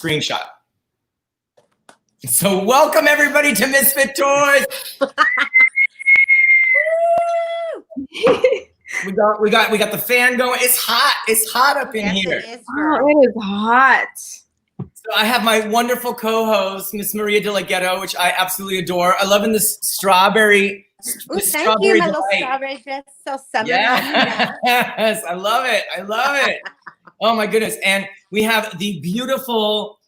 screenshot. So welcome everybody to Misfit Toys. we got the fan going. It's hot. It's hot up in here. It is, oh, it is hot. So I have my wonderful co-host, Miss Maria de la Ghetto, which I absolutely adore. I love in this strawberry. Ooh, thank you, my little strawberry dress. So summery. Yes, I love it. I love it. Oh my goodness. And we have the beautiful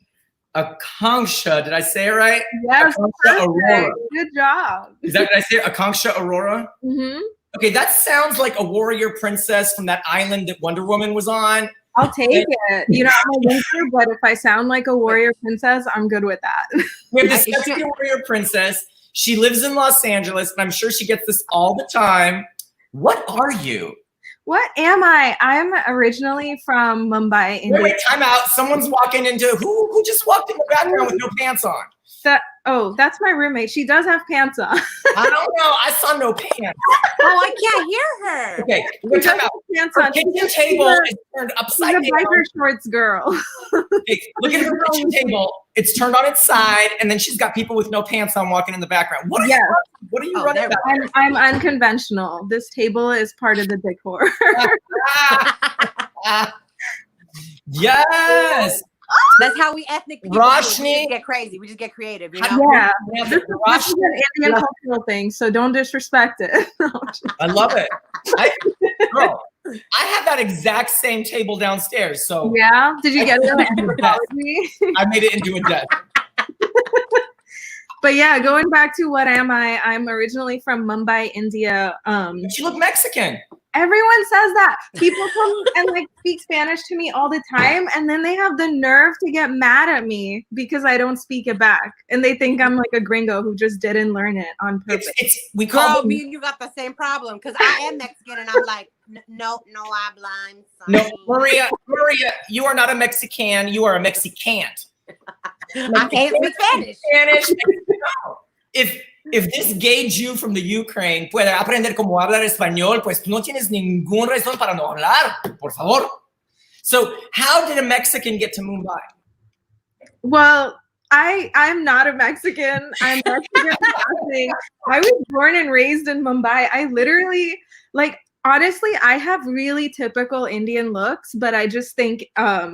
Akanksha. Did I say it right? Yes, Aurora. Good job. Is that what I say? Akanksha Aurora? Mm-hmm. Okay, that sounds like a warrior princess from that island that Wonder Woman was on. I'll take it. You know, I'm a winter, but if I sound like a warrior princess, I'm good with that. We have this sexy warrior princess. She lives in Los Angeles, and I'm sure she gets this all the time. What are you? What am I? I'm originally from Mumbai, India. Wait, time out. Someone's walking into who just walked in the background with no pants on? That's my roommate. She does have pants on. I don't know. I saw no pants. Oh, I can't hear her. Okay, we're talking about pants her on. kitchen table is turned upside down. She's a biker shorts girl. Okay, look at her kitchen table. It's turned on its side, and then she's got people with no pants on walking in the background. What are you running about? I'm unconventional. This table is part of the decor. Yes. That's how we ethnic people Roshni. We just get crazy. We just get creative. You know? Yeah. This is an Indian cultural thing, so don't disrespect it. I love it. Girl, I have that exact same table downstairs. So yeah. Did you get it? I made it into a desk. But yeah, going back to what am I? I'm originally from Mumbai, India. But you look Mexican. Everyone says that. People come and like speak Spanish to me all the time, and then they have the nerve to get mad at me because I don't speak it back, and they think I'm like a gringo who just didn't learn it on purpose. We call me and you got the same problem because I am Mexican, and I'm like, no, I'm no, Maria, you are not a Mexican. You are a Mexicant. I can't speak Spanish. If this gay Jew from the Ukraine puede aprender cómo hablar español, pues tú no tienes ningún razón para no hablar, por favor. So how did a Mexican get to Mumbai? Well, I'm not a Mexican. I'm Mexican. I was born and raised in Mumbai. I literally, honestly, I have really typical Indian looks, but I just think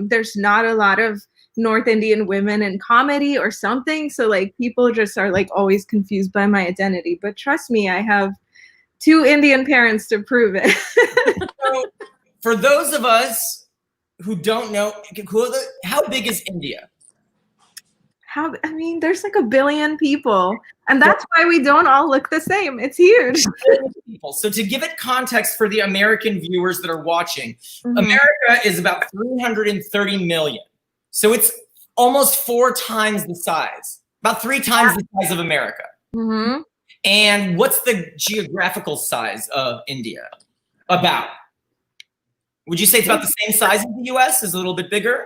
there's not a lot of North Indian women in comedy or something. So people just are always confused by my identity. But trust me, I have 2 Indian parents to prove it. So, for those of us who don't know, how big is India? There's 1 billion people, and that's why we don't all look the same. It's huge. So to give it context for the American viewers that are watching, America is about 330 million. So it's almost 4 times the size, about 3 times the size of America. Mm-hmm. And what's the geographical size of India? About? Would you say it's about the same size as the US? Is it a little bit bigger?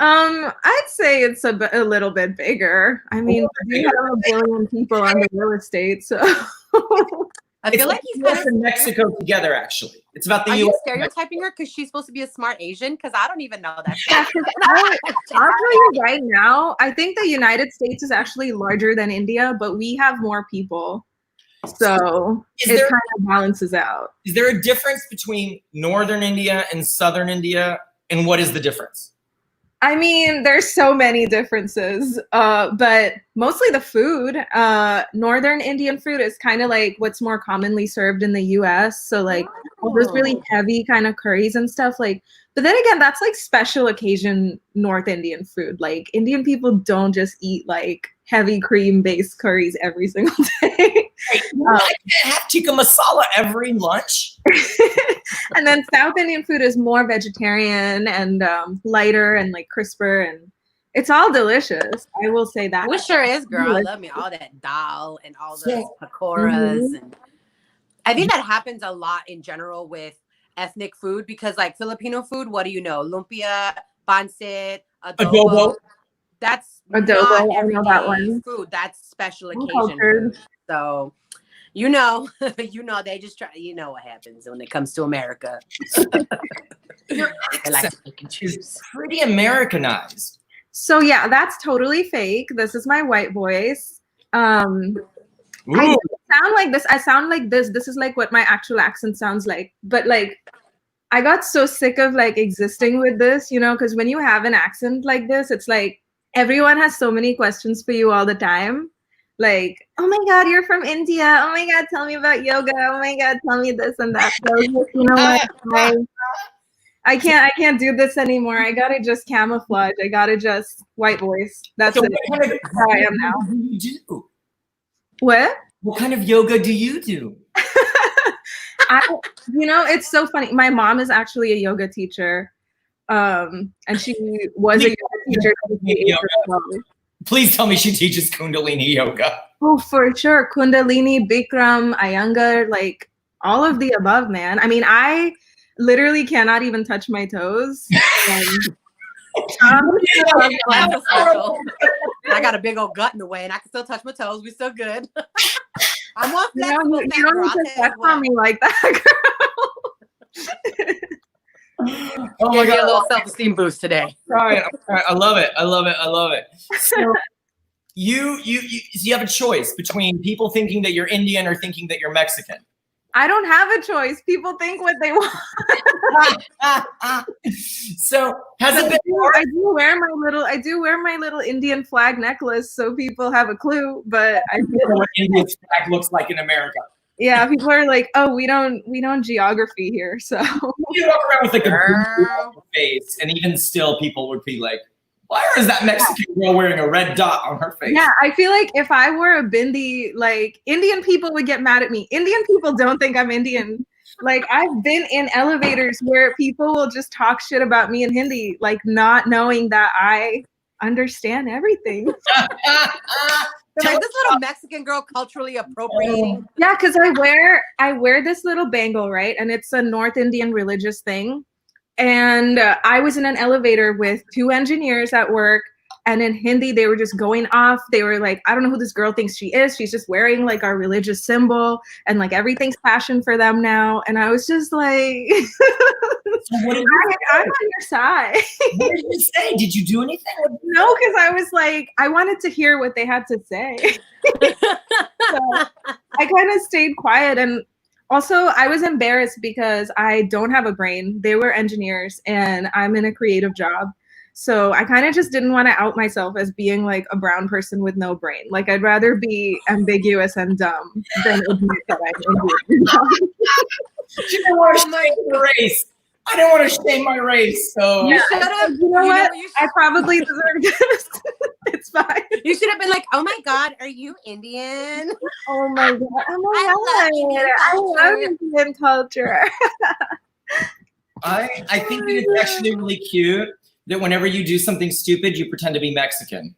I'd say it's a little bit bigger. We have 1 billion people on the real estate, so. I feel like he's kind of in Mexico together. Actually, it's about the Are US. you stereotyping her because she's supposed to be a smart Asian? Because I don't even know that. I'll tell you right now, I think the United States is actually larger than India, but we have more people, so it kind of balances out. Is there a difference between northern India and southern India, and what is the difference? There's so many differences, but mostly the food. Northern Indian food is kind of like what's more commonly served in the US. So all those really heavy kind of curries and stuff. But then again, that's special occasion North Indian food. Indian people don't just eat heavy cream-based curries every single day. I can't have tikka masala every lunch. And then South Indian food is more vegetarian and lighter and crisper, and it's all delicious. I will say that. It sure is, girl. I love me all that dal and all the pakoras. And I think that happens a lot in general with ethnic food because Filipino food, what do you know? Lumpia, pancit, adobo. That's adobo. I know that one. Food. That's special occasion food. So, they just try. You know what happens when it comes to America. Your accent is pretty Americanized. So yeah, that's totally fake. This is my white voice. I sound like this. I sound like this. This is like what my actual accent sounds like. But like, I got so sick of like existing with this, you know, because when you have an accent like this, it's like everyone has so many questions for you all the time. Like, oh my God, you're from India. Oh my God, tell me about yoga. Oh my God, tell me this and that. So, you know what? I can't do this anymore. I gotta just camouflage. I gotta just white voice. That's So it. That's how I am now. What do you do? What? What kind of yoga do you do? You know, it's so funny. My mom is actually a yoga teacher. And she was a yoga teacher. Please tell me she teaches Kundalini yoga. Oh, for sure. Kundalini, Bikram, Iyengar, like all of the above, man. I mean, I literally cannot even touch my toes. I got a big old gut in the way and I can still touch my toes. We still good. I'm more flexible. You don't need to flex on me like that, girl. Oh my God. A little self-esteem boost today. I'm trying. I love it. I love it. I love it. So you have a choice between people thinking that you're Indian or thinking that you're Mexican. I don't have a choice. People think what they want. So has it been? I do wear my little Indian flag necklace so people have a clue, but I don't know what Indian flag looks like in America. Yeah, people are like, oh, we don't geography here. So you walk around with like a face, and even still, people would be like, "Why is that Mexican girl wearing a red dot on her face?" Yeah, I feel like if I wore a bindi, like Indian people would get mad at me. Indian people don't think I'm Indian. Like I've been in elevators where people will just talk shit about me in Hindi, like not knowing that I understand everything. So like this little Mexican girl culturally appropriating. Yeah, because I wear this little bangle, right? And it's a North Indian religious thing. And I was in an elevator with two engineers at work. And in Hindi, they were just going off. They were like, I don't know who this girl thinks she is. She's just wearing like our religious symbol. And like everything's fashion for them now. And I was just like, I'm on your side. What did you say? Did you do anything? No, because I was like, I wanted to hear what they had to say. So I kind of stayed quiet. And also, I was embarrassed because I don't have a brain. They were engineers and I'm in a creative job. So I kind of just didn't want to out myself as being like a brown person with no brain. Like I'd rather be ambiguous and dumb than admit that I'm Indian. You don't want to shame my race. I don't want to shame my race. So you know what? I probably deserve this. It's fine. You should have been like, "Oh my God, are you Indian?" Oh my God! I love Indian culture. I think that it's actually really cute that whenever you do something stupid, you pretend to be Mexican.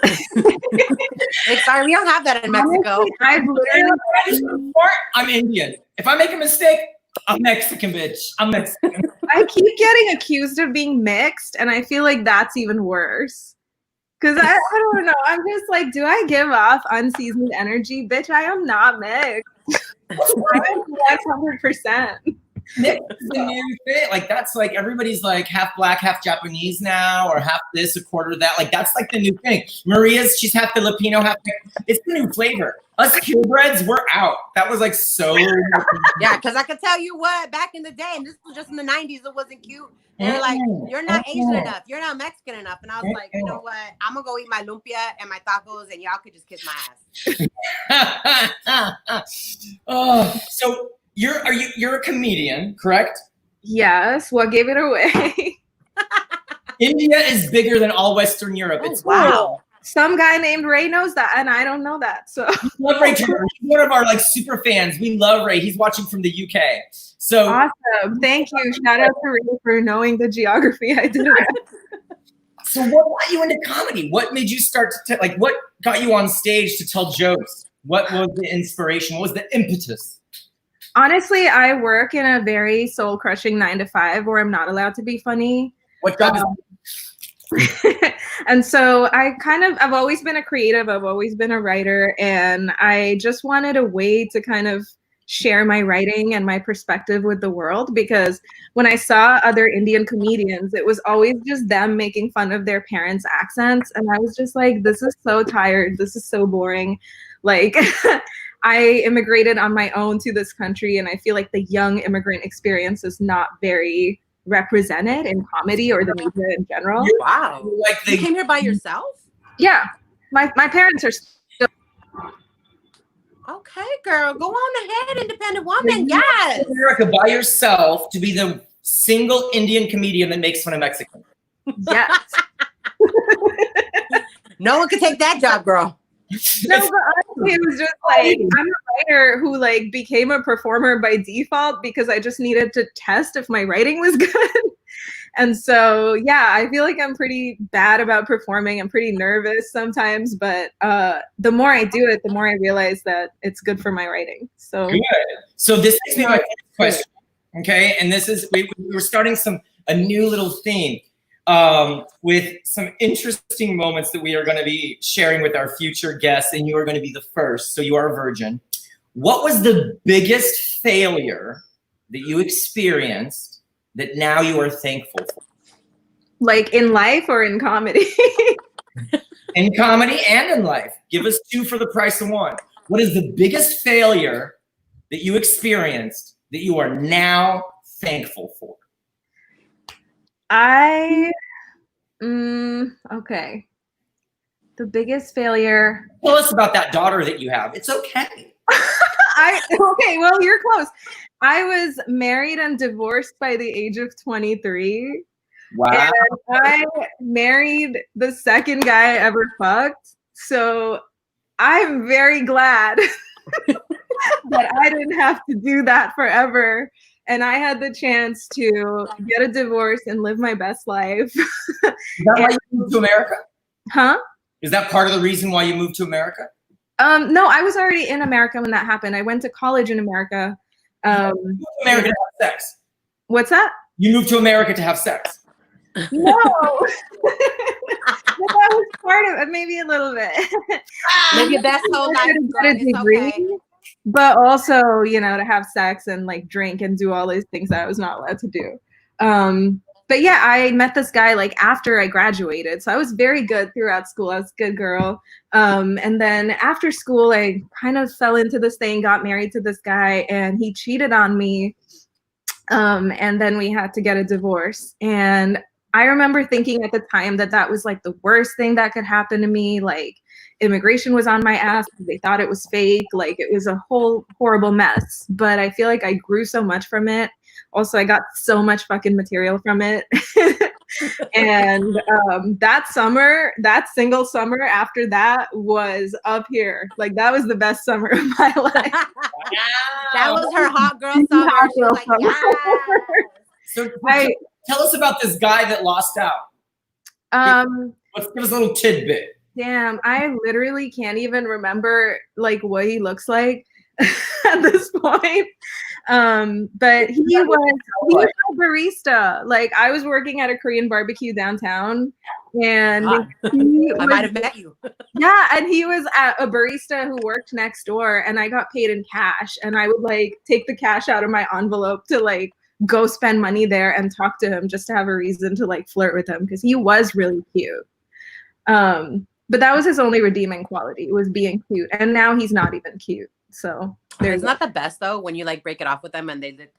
Sorry, we don't have that in Mexico. I'm Indian. If I make a mistake, I'm Mexican, bitch. I'm Mexican. I keep getting accused of being mixed, and I feel like that's even worse. Because I don't know. I'm just like, do I give off unseasoned energy? Bitch, I am not mixed. I'm 100%. Mix is the new thing. Like that's like everybody's like half black, half Japanese now, or half this, a quarter that. Like that's like the new thing. Maria's, she's half Filipino, half. It's the new flavor. Us purebreds, we're out. That was like so. Yeah, because I could tell you what, back in the day, and this was just in the 90s, it wasn't cute. They're like, you're not Asian enough, you're not Mexican enough, and I was like, you know what? I'm gonna go eat my lumpia and my tacos, and y'all could just kiss my ass. Oh, so. You're a comedian, correct? Yes. What gave it away? India is bigger than all Western Europe. Oh, wow. Some guy named Ray knows that, and I don't know that. So love Ray. He's one of our like super fans. We love Ray. He's watching from the UK. So awesome. Thank you. Shout out to Ray for knowing the geography I did. So what got you into comedy? What made you start to like? What got you on stage to tell jokes? What was the inspiration? What was the impetus? Honestly, I work in a very soul-crushing 9-to-5 where I'm not allowed to be funny. What job is And so I've always been a creative. I've always been a writer. And I just wanted a way to kind of share my writing and my perspective with the world, because when I saw other Indian comedians, it was always just them making fun of their parents' accents. And I was just like, this is so tired. This is so boring. Like, I immigrated on my own to this country, and I feel like the young immigrant experience is not very represented in comedy or the media in general. Wow. Like you came here by yourself? Yeah. My parents are still. Okay, girl, go on ahead, independent woman. Yes. America by yourself to be the single Indian comedian that makes fun of Mexicans. Yes. No one could take that job, girl. No, but honestly, it was just like, I'm a writer who like became a performer by default because I just needed to test if my writing was good. And so, yeah, I feel like I'm pretty bad about performing. I'm pretty nervous sometimes, but the more I do it, the more I realize that it's good for my writing. So good. So this is my question, okay? And this is we're starting a new little theme with some interesting moments that we are going to be sharing with our future guests, and you are going to be the first. So you are a virgin. What was the biggest failure that you experienced that now you are thankful for? Like in life or in comedy? In comedy and in life. Give us two for the price of one. What is the biggest failure that you experienced that you are now thankful for? Okay. The biggest failure. Tell us about that daughter that you have. It's okay. Okay, well, you're close. I was married and divorced by the age of 23. Wow. And I married the second guy I ever fucked. So I'm very glad that I didn't have to do that forever. And I had the chance to get a divorce and live my best life. Is that why you moved to America? Huh? Is that part of the reason why you moved to America? No, I was already in America when that happened. I went to college in America. You moved to America to have sex. What's that? You moved to America to have sex. No. But that was part of it, maybe a little bit. Live your best whole life. Get a degree, okay. But also, you know, to have sex and like drink and do all these things that I was not allowed to do. But yeah, I met this guy like after I graduated. So I was very good throughout school. I was a good girl. And then after school, I kind of fell into this thing, got married to this guy, and he cheated on me. And then we had to get a divorce. And I remember thinking at the time that that was like the worst thing that could happen to me. Like immigration was on my ass. They thought it was fake. Like it was a whole horrible mess. But I feel like I grew so much from it. Also, I got so much fucking material from it. And that summer, that single summer after that was up here. Like that was the best summer of my life. Wow. That was her hot girl summer. She was like, yeah. So tell us about this guy that lost out. Let's give us a little tidbit. Damn, I literally can't even remember like what he looks like at this point. But he was a barista. Like I was working at a Korean barbecue downtown, and I might have met you. Yeah, and he was a barista who worked next door, and I got paid in cash, and I would like take the cash out of my envelope to like go spend money there and talk to him just to have a reason to like flirt with him because he was really cute. But that was his only redeeming quality, was being cute, and now he's not even cute. So it's not the best though when you like break it off with them and they get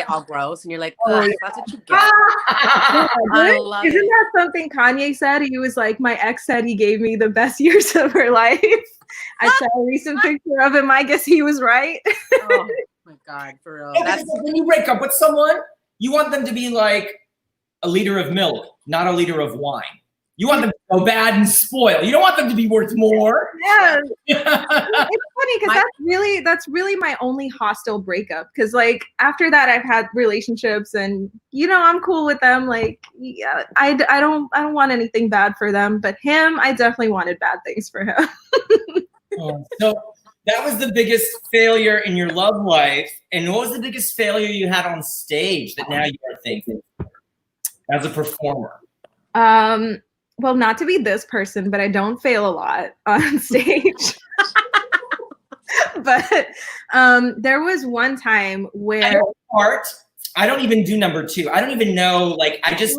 all gross and you're like, oh, yeah. That's what you get. I love Isn't that something Kanye said? He was like, my ex said he gave me the best years of her life. I saw a recent picture of him. I guess he was right. Oh my God, for real. Yeah, that's when you break up with someone, you want them to be like a liter of milk, not a liter of wine. You want them to go bad and spoil. You don't want them to be worth more. Yeah. It's funny because that's really my only hostile breakup. Because like after that, I've had relationships, and you know I'm cool with them. Like yeah, I don't want anything bad for them. But him, I definitely wanted bad things for him. So that was the biggest failure in your love life. And what was the biggest failure you had on stage that now you are thinking as a performer? Well, not to be this person, but I don't fail a lot on stage. But there was one time where I don't even do number 2. I don't even know. Like, I just.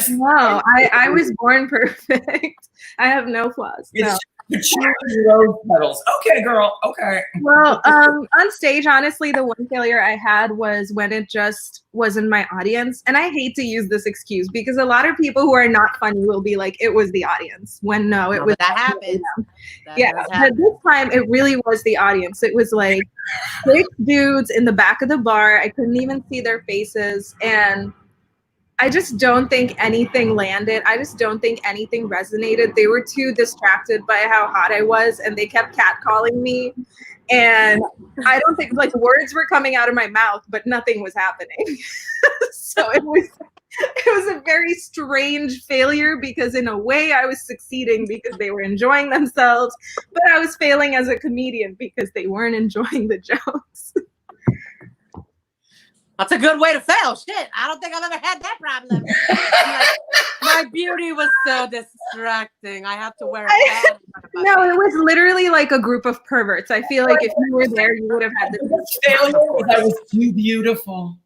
No, I was born perfect. I have no flaws. No. It's rose petals. Okay, girl. Okay. Well, on stage, honestly, the one failure I had was when it just wasn't my audience. And I hate to use this excuse because a lot of people who are not funny will be like, it was the audience. When no, it was that happens. Yeah, but this time it really was the audience. It was like 6 dudes in the back of the bar. I couldn't even see their faces, and I just don't think anything landed. I just don't think anything resonated. They were too distracted by how hot I was, and they kept catcalling me. And I don't think, like, words were coming out of my mouth, but nothing was happening. So it was a very strange failure because in a way I was succeeding because they were enjoying themselves, but I was failing as a comedian because they weren't enjoying the jokes. That's a good way to fail. Shit, I don't think I've ever had that problem. My beauty was so distracting. I have to wear a hat. No, it was literally like a group of perverts. I feel like if you were there, you would have had this failure because I was too beautiful.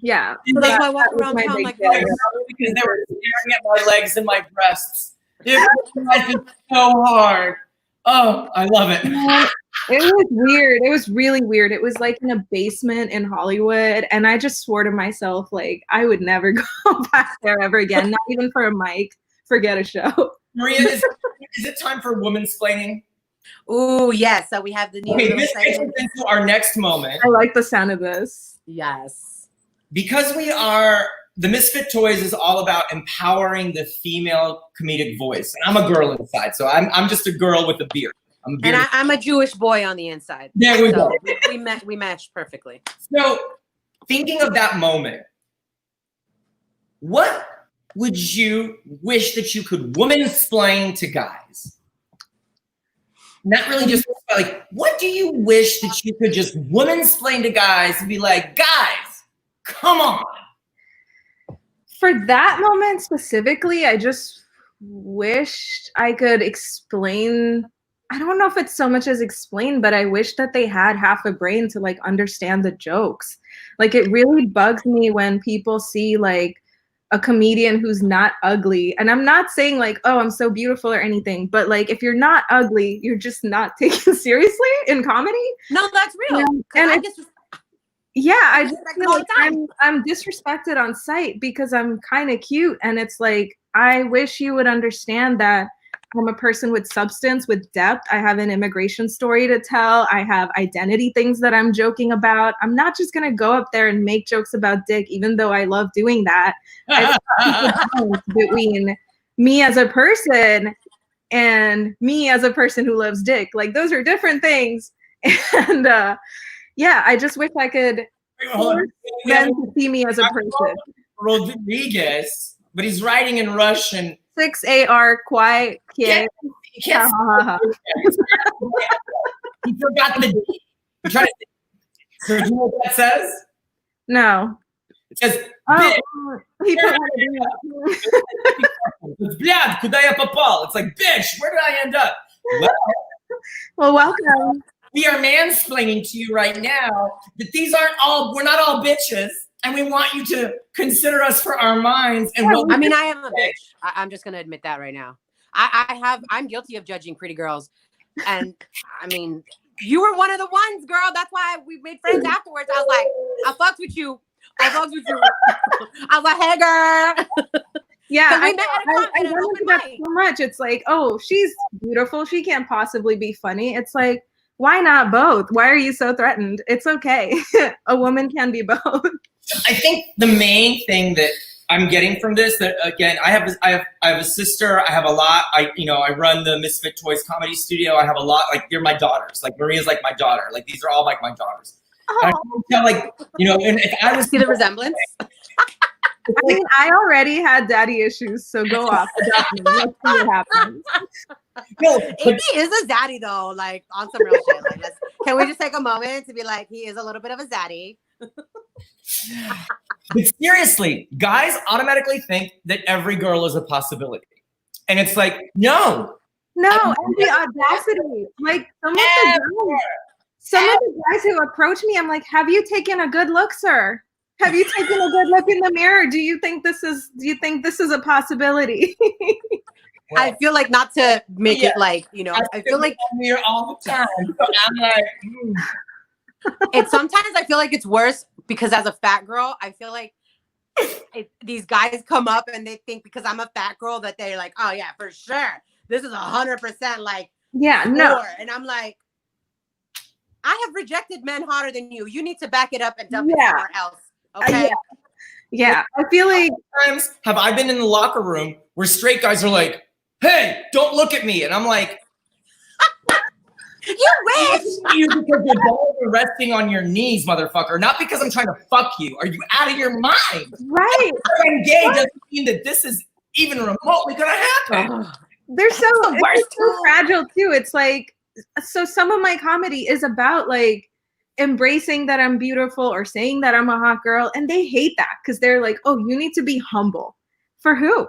Yeah. So that's why I walk around town like this. Because they were staring at my legs and my breasts. It was so hard. Oh, I love it. It was weird. It was really weird. It was like in a basement in Hollywood. And I just swore to myself, like, I would never go back there ever again. Not even for a mic. Forget a show. Maria, is it time for woman-splaining? Ooh, yes. So we have the new. Okay, this takes us into our next moment. I like the sound of this. Yes. Because the Misfit Toys is all about empowering the female comedic voice. And I'm a girl inside, so I'm just a girl with a beard. I'm a Jewish boy on the inside. There we go. We matched perfectly. So, thinking of that moment, what would you wish that you could woman-splain to guys? Not really just like, what do you wish that you could just woman-splain to guys and be like, guys, come on. For that moment specifically, I just wished I could explain. I don't know if it's so much as explain, but I wish that they had half a brain to like understand the jokes. Like, it really bugs me when people see like a comedian who's not ugly. And I'm not saying like, oh, I'm so beautiful or anything, but like, if you're not ugly, you're just not taken seriously in comedy. No, that's real. And I just feel like I'm disrespected on site because I'm kind of cute. And it's like, I wish you would understand that I'm a person with substance, with depth. I have an immigration story to tell. I have identity things that I'm joking about. I'm not just going to go up there and make jokes about dick, even though I love doing that. Between me as a person and me as a person who loves dick. Like, those are different things. And yeah, I just wish I could force men to see me as a person. Rodriguez, but he's writing in Russian. 6AR quiet kid. He forgot the D. So do you know what that says? No. It says, he put Взгляд, куда я попал? It's like, bitch, where did I end up? Well, welcome. We are mansplaining to you right now that we're not all bitches. And we want you to consider us for our minds. And I mean, I am a bitch. I'm just gonna admit that right now. I'm guilty of judging pretty girls. And I mean, you were one of the ones, girl. That's why we made friends afterwards. I was like, I fucked with you. I was like, hey, girl. Yeah, I met that so much. It's like, oh, she's beautiful. She can't possibly be funny. It's like, why not both? Why are you so threatened? It's okay. A woman can be both. I think the main thing that I'm getting from this, that again, I have a sister. I have a lot. I run the Misfit Toys comedy studio. I have a lot. Like, they're my daughters. Like, Maria's like my daughter. Like, these are all like my daughters. I tell, like, and if I was see the resemblance. I mean, I already had daddy issues, so go off. Let's see what happens. No, Iggy is a zaddy though, like on some real shit. Like, can we just take a moment to be like, he is a little bit of a zaddy? But seriously, guys automatically think that every girl is a possibility, and it's like, no, and the audacity, like some of the girls. some of the guys who approach me, I'm like, have you taken a good look, sir? Have you taken a good look in the mirror? Do you think this is a possibility? I feel like, not to make it like, you know, I feel like here all the time. So I'm like, it's sometimes I feel like it's worse because as a fat girl, I feel like these guys come up and they think because I'm a fat girl that they're like, oh yeah, for sure. This is 100% like, no. And I'm like, I have rejected men hotter than you. You need to back it up and dump it somewhere else. Okay. Yeah. I feel like times have I been in the locker room where straight guys are like, hey, don't look at me. And I'm like, you wish. You because your balls are resting on your knees, motherfucker. Not because I'm trying to fuck you. Are you out of your mind? Right. I'm gay doesn't mean that this is even remotely gonna happen. They're so fragile too. It's like, so some of my comedy is about like embracing that I'm beautiful or saying that I'm a hot girl, and they hate that because they're like, oh, you need to be humble. For who?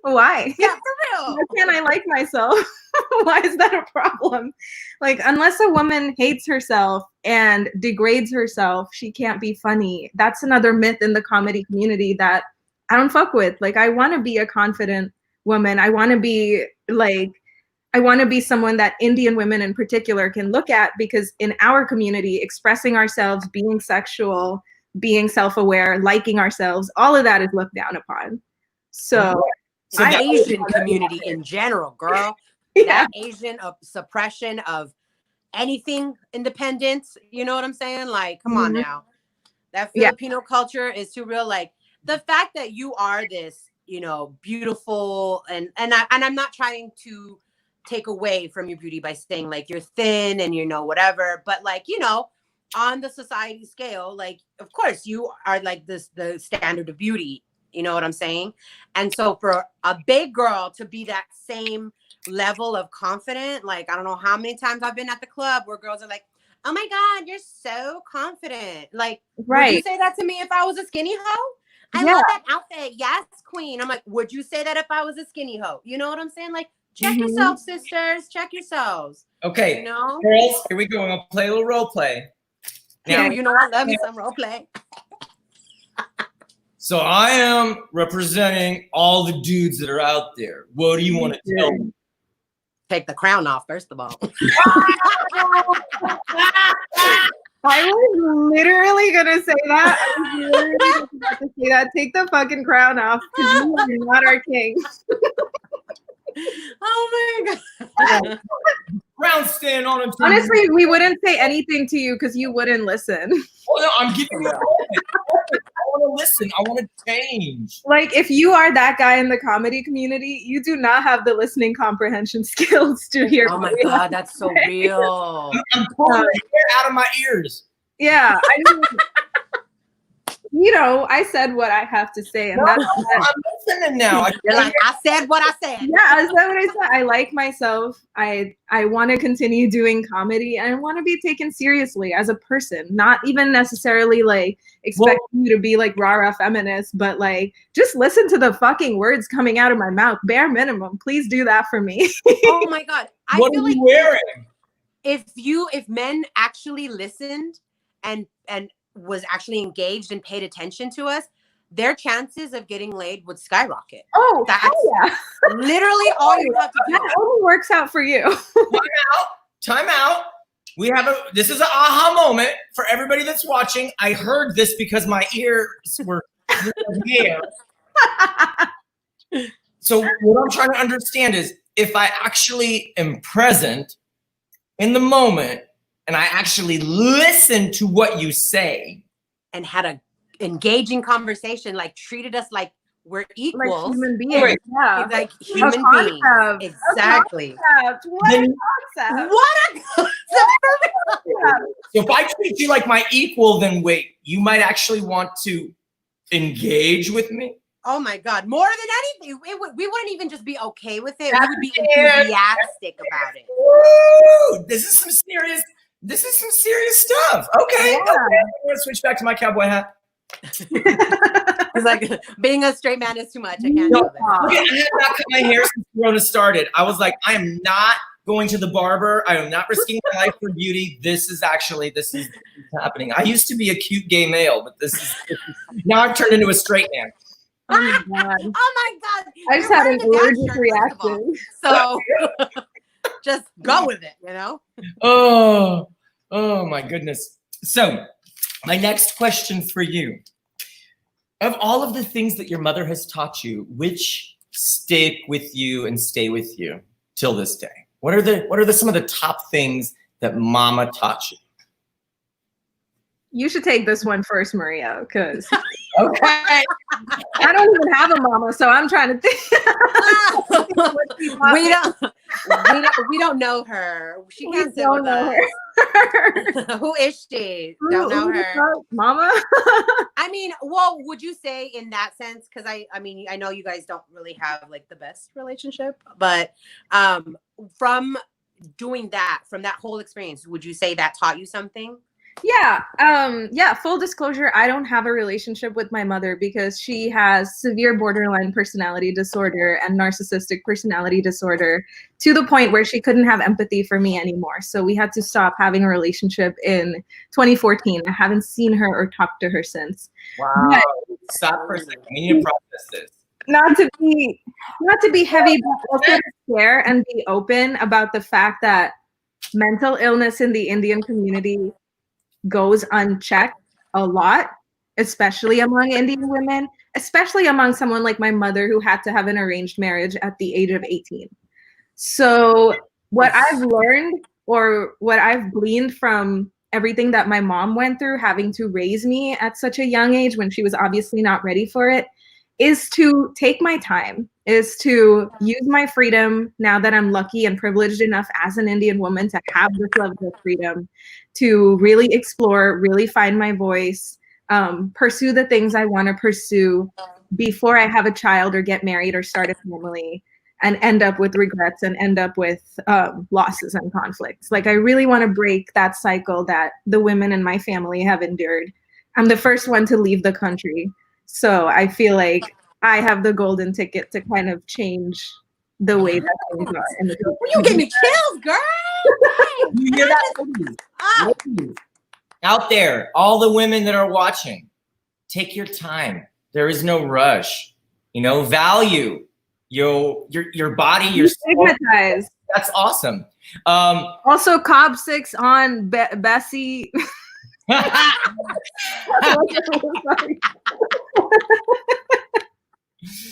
Why? Yeah, for real. Why can't I like myself? Why is that a problem? Like, unless a woman hates herself and degrades herself, she can't be funny. That's another myth in the comedy community that I don't fuck with. Like, I want to be a confident woman. I want to be someone that Indian women in particular can look at, because in our community, expressing ourselves, being sexual, being self-aware, liking ourselves, all of that is looked down upon. So the Asian community in general, girl, that Asian suppression of anything independence, you know what I'm saying? Like, come on now. That Filipino culture is too real. Like, the fact that you are this, you know, beautiful, and I'm not trying to take away from your beauty by saying like you're thin and you know whatever, but like, you know, on the society scale, like, of course you are like the standard of beauty, you know what I'm saying? And so for a big girl to be that same level of confident, like, I don't know how many times I've been at the club where girls are like, oh my God, you're so confident. Like, would you say that to me if I was a skinny hoe? I love that outfit. Yes, queen. I'm like, would you say that if I was a skinny hoe? You know what I'm saying? Like, check yourselves, sisters. Check yourselves. Okay, you know? Girls, here we go. I'm gonna play a little role play. Now, you know I love me some role play. So I am representing all the dudes that are out there. What do you want to tell me? Take the crown off, first of all. I was literally gonna say that. I was literally about to say that. Take the fucking crown off, because you are not our king. Oh my God. Crown stand on him. Honestly, we wouldn't say anything to you because you wouldn't listen. Oh, no, I'm giving you a moment. I want to listen. I want to change. Like, if you are that guy in the comedy community, you do not have the listening comprehension skills to hear. Oh my God, that's so real. I'm pulling the hair out of my ears. Yeah, I mean, you know, I said what I have to say, and that's I'm listening now. You're like, I said what I said. Yeah, I said what I said. I like myself. I want to continue doing comedy, and I want to be taken seriously as a person, not even necessarily like expect you to be like rah-rah feminist, but like just listen to the fucking words coming out of my mouth. Bare minimum, please do that for me. Oh my God, I what feel are you like wearing? if men actually listened and was actually engaged and paid attention to us, their chances of getting laid would skyrocket. Oh, that's literally all you have to do. That only works out for you. Time out. This is an aha moment for everybody that's watching. I heard this because my ears were here. So what I'm trying to understand is, if I actually am present in the moment and I actually listen to what you say and had a engaging conversation, like treated us like we're equals, like human beings. Yeah. Like human beings. Exactly. What a concept. What a concept. So if I treat you like my equal, then wait, you might actually want to engage with me? Oh my God, more than anything, we wouldn't even just be okay with it. We would be enthusiastic about it. Woo! This is some serious stuff. Okay. I'm gonna switch back to my cowboy hat. It's like, being a straight man is too much. I can't do it. I have not cut my hair since Corona started. I was like, I am not going to the barber. I am not risking my life for beauty. This is happening. I used to be a cute gay male, but this is now I've turned into a straight man. Oh my god. Oh my god. I just had an allergic reaction. So just go with it, you know? Oh my goodness. So my next question for you. Of all of the things that your mother has taught you, which stick with you and stay with you till this day? What are some of the top things that mama taught you? You should take this one first, Maria, because Okay. I don't even have a mama, so I'm trying to think. we don't know her. She We can't sit don't with know us. her. Who is she? Don't know Who the her. fuck? Mama? I mean, well, would you say in that sense? Because I mean, I know you guys don't really have like the best relationship, but from doing that, from that whole experience, would you say that taught you something? Yeah. Full disclosure, I don't have a relationship with my mother because she has severe borderline personality disorder and narcissistic personality disorder to the point where she couldn't have empathy for me anymore. So we had to stop having a relationship in 2014. I haven't seen her or talked to her since. Wow. But Stop for a second. We need to process this. not to be heavy, but also to share and be open about the fact that mental illness in the Indian community goes unchecked a lot, especially among Indian women, especially among someone like my mother who had to have an arranged marriage at the age of 18. So what I've learned or what I've gleaned from everything that my mom went through, having to raise me at such a young age when she was obviously not ready for it, is to take my time, is to use my freedom now that I'm lucky and privileged enough as an Indian woman to have this level of freedom, to really explore, really find my voice, pursue the things I want to pursue before I have a child or get married or start a family and end up with regrets and end up with losses and conflicts. Like I really want to break that cycle that the women in my family have endured. I'm the first one to leave the country. So I feel like I have the golden ticket to kind of change the way that things are. In the You give me chills, girl. You hear that? Ladies, out there, all the women that are watching, take your time. There is no rush. You know, value your body, your soul. Stigmatized. That's awesome. Also, Cobb 6 on Bessie.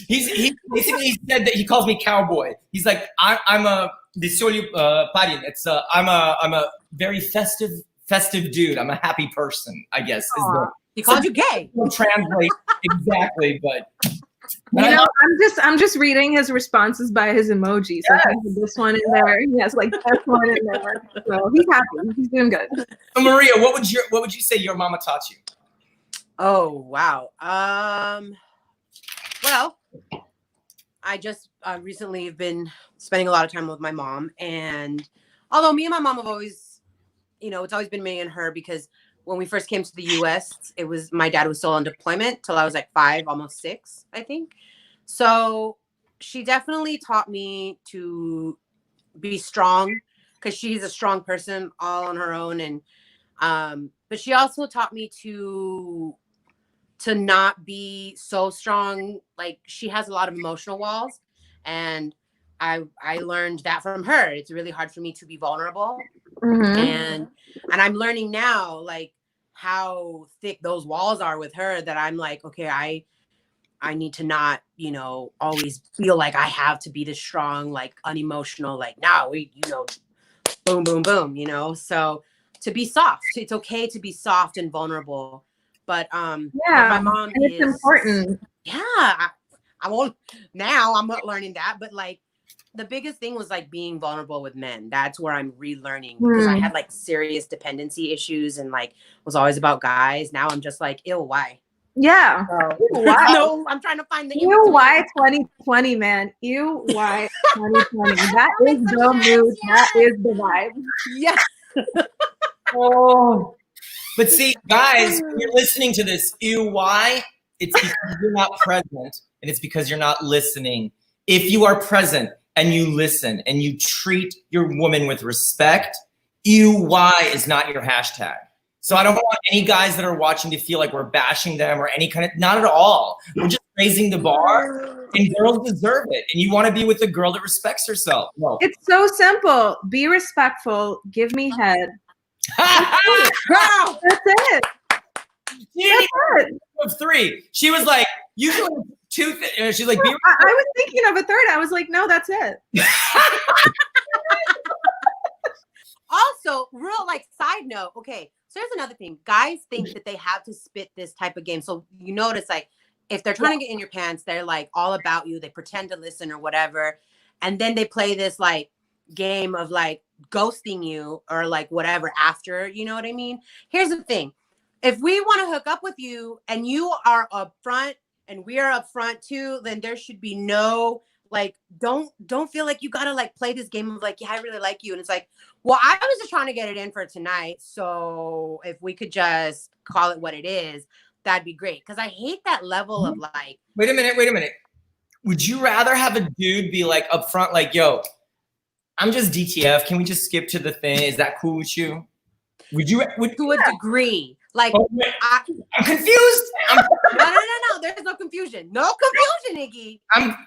He basically said that he calls me Cowboy. He's like, I'm a party. It's I'm a very festive dude. I'm a happy person, I guess. He called you gay. Translate exactly, but you know, I'm just reading his responses by his emojis. So he has this one in there. He has like this one in there. So he's happy. He's doing good. So Maria, what would you say your mama taught you? Oh wow. Well, I just recently have been spending a lot of time with my mom, and although me and my mom have always, you know, it's always been me and her because when we first came to the U.S., it was my dad was still on deployment till I was like 5, almost 6, I think. So she definitely taught me to be strong because she's a strong person all on her own, and but she also taught me to not be so strong. Like she has a lot of emotional walls, and I learned that from her. It's really hard for me to be vulnerable. Mm-hmm. And I'm learning now like how thick those walls are with her, that I'm like, okay, I need to not, you know, always feel like I have to be this strong, like unemotional, like now we, you know, boom, boom, boom, you know. So to be soft, it's okay to be soft and vulnerable. But my mom and it's important. Yeah, I won't now. I'm not learning that, but like the biggest thing was like being vulnerable with men. That's where I'm relearning because I had like serious dependency issues and like was always about guys. Now I'm just like, ew, why? Yeah. Why? No, I'm trying to find the ew, why 2020, man. Ew, why 2020. That is the mood. That is the vibe. Yeah. Oh. But see, guys, when you're listening to this, ew, why? It's because you're not present, and it's because you're not listening. If you are present, and you listen and you treat your woman with respect, EY is not your hashtag. So I don't want any guys that are watching to feel like we're bashing them or any kind of, not at all. We're just raising the bar, and girls deserve it. And you want to be with a girl that respects herself. No. It's so simple. Be respectful. Give me head. Girl, That's it. That's it. Of 3. She was like, usually 2. She's like, I was thinking of a third. I was like, no, that's it. also, real like side note. Okay, so here's another thing. Guys think that they have to spit this type of game. So you notice, like, if they're trying to get in your pants, they're like all about you. They pretend to listen or whatever, and then they play this like game of like ghosting you or like whatever after. You know what I mean? Here's the thing. If we want to hook up with you and you are upfront and we are upfront too, then there should be no like, don't feel like you gotta like play this game of like, yeah, I really like you. And it's like, well, I was just trying to get it in for tonight. So if we could just call it what it is, that'd be great. Cause I hate that level of like. Wait a minute. Would you rather have a dude be like upfront, like, yo, I'm just DTF. Can we just skip to the thing? Is that cool with you? To a degree. Like, I'm confused. No. There's no confusion. No confusion, Iggy.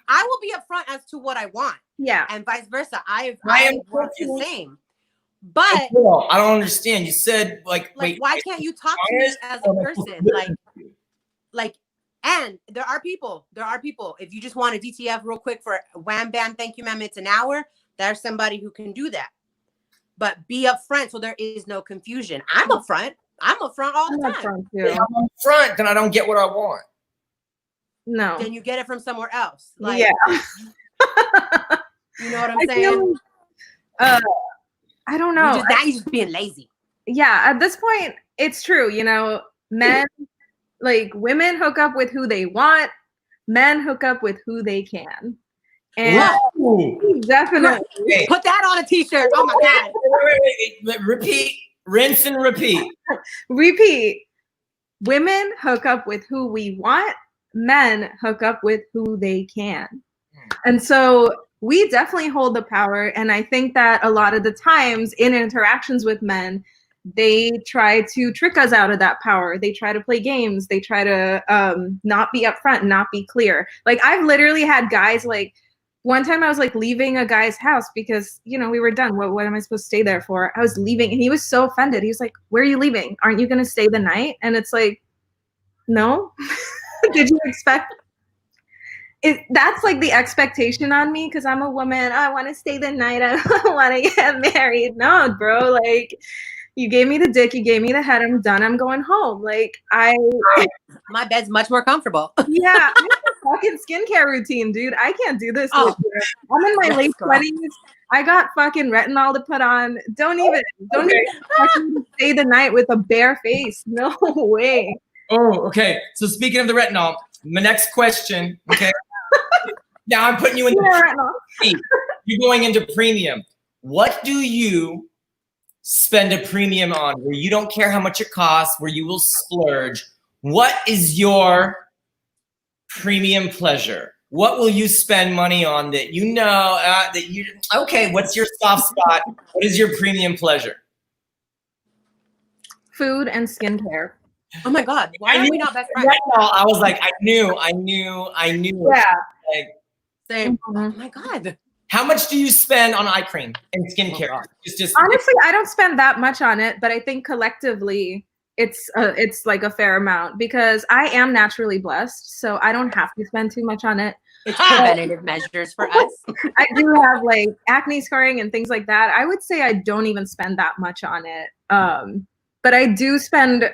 I will be upfront as to what I want. Yeah. And vice versa. I want the same. But I don't understand. You said wait, why can't you talk to me as a person? Like, and there are people. If you just want a DTF real quick for wham bam, thank you, ma'am, it's an hour. There's somebody who can do that. But be upfront so there is no confusion. I'm upfront. I'm upfront all the time. If I'm upfront, then I don't get what I want. No. Then you get it from somewhere else. Like, yeah. You know what I'm saying? I don't know. You're just being lazy. Yeah, at this point, it's true. You know, men, like women hook up with who they want. Men hook up with who they can. And definitely put that on a t-shirt. Oh my God. Wait. Repeat. Rinse and repeat. Repeat. Women hook up with who we want. Men hook up with who they can. And so we definitely hold the power. And I think that a lot of the times in interactions with men, they try to trick us out of that power. They try to play games. They try to not be upfront, not be clear. Like I've literally had guys like, one time I was like leaving a guy's house because, you know, we were done. What am I supposed to stay there for? I was leaving and he was so offended. He was like, where are you leaving? Aren't you going to stay the night? And it's like, no. Did you expect it? That's like the expectation on me because I'm a woman. I want to stay the night. I want to get married. No, bro. Like you gave me the dick. You gave me the head. I'm done. I'm going home. Like my bed's much more comfortable. Yeah. Fucking skincare routine, dude. I can't do this. I'm in my late 20s. I got fucking retinol to put on. Don't even fucking stay the night with a bare face. No way. Oh, okay. So speaking of the retinol, my next question. Okay. Now I'm putting you in the you're going into premium. What do you spend a premium on where you don't care how much it costs, where you will splurge? What is your premium pleasure? What will you spend money on that you know what's your soft spot? What is your premium pleasure? Food and skincare. Oh my God, why are we not best friends? I was like, I knew. Yeah. Like, same. Oh my God. How much do you spend on eye cream and skincare? Honestly, I don't spend that much on it, but I think collectively it's like a fair amount because I am naturally blessed, so I don't have to spend too much on it. It's preventative measures for us. I do have like acne scarring and things like that. I would say I don't even spend that much on it. But I do spend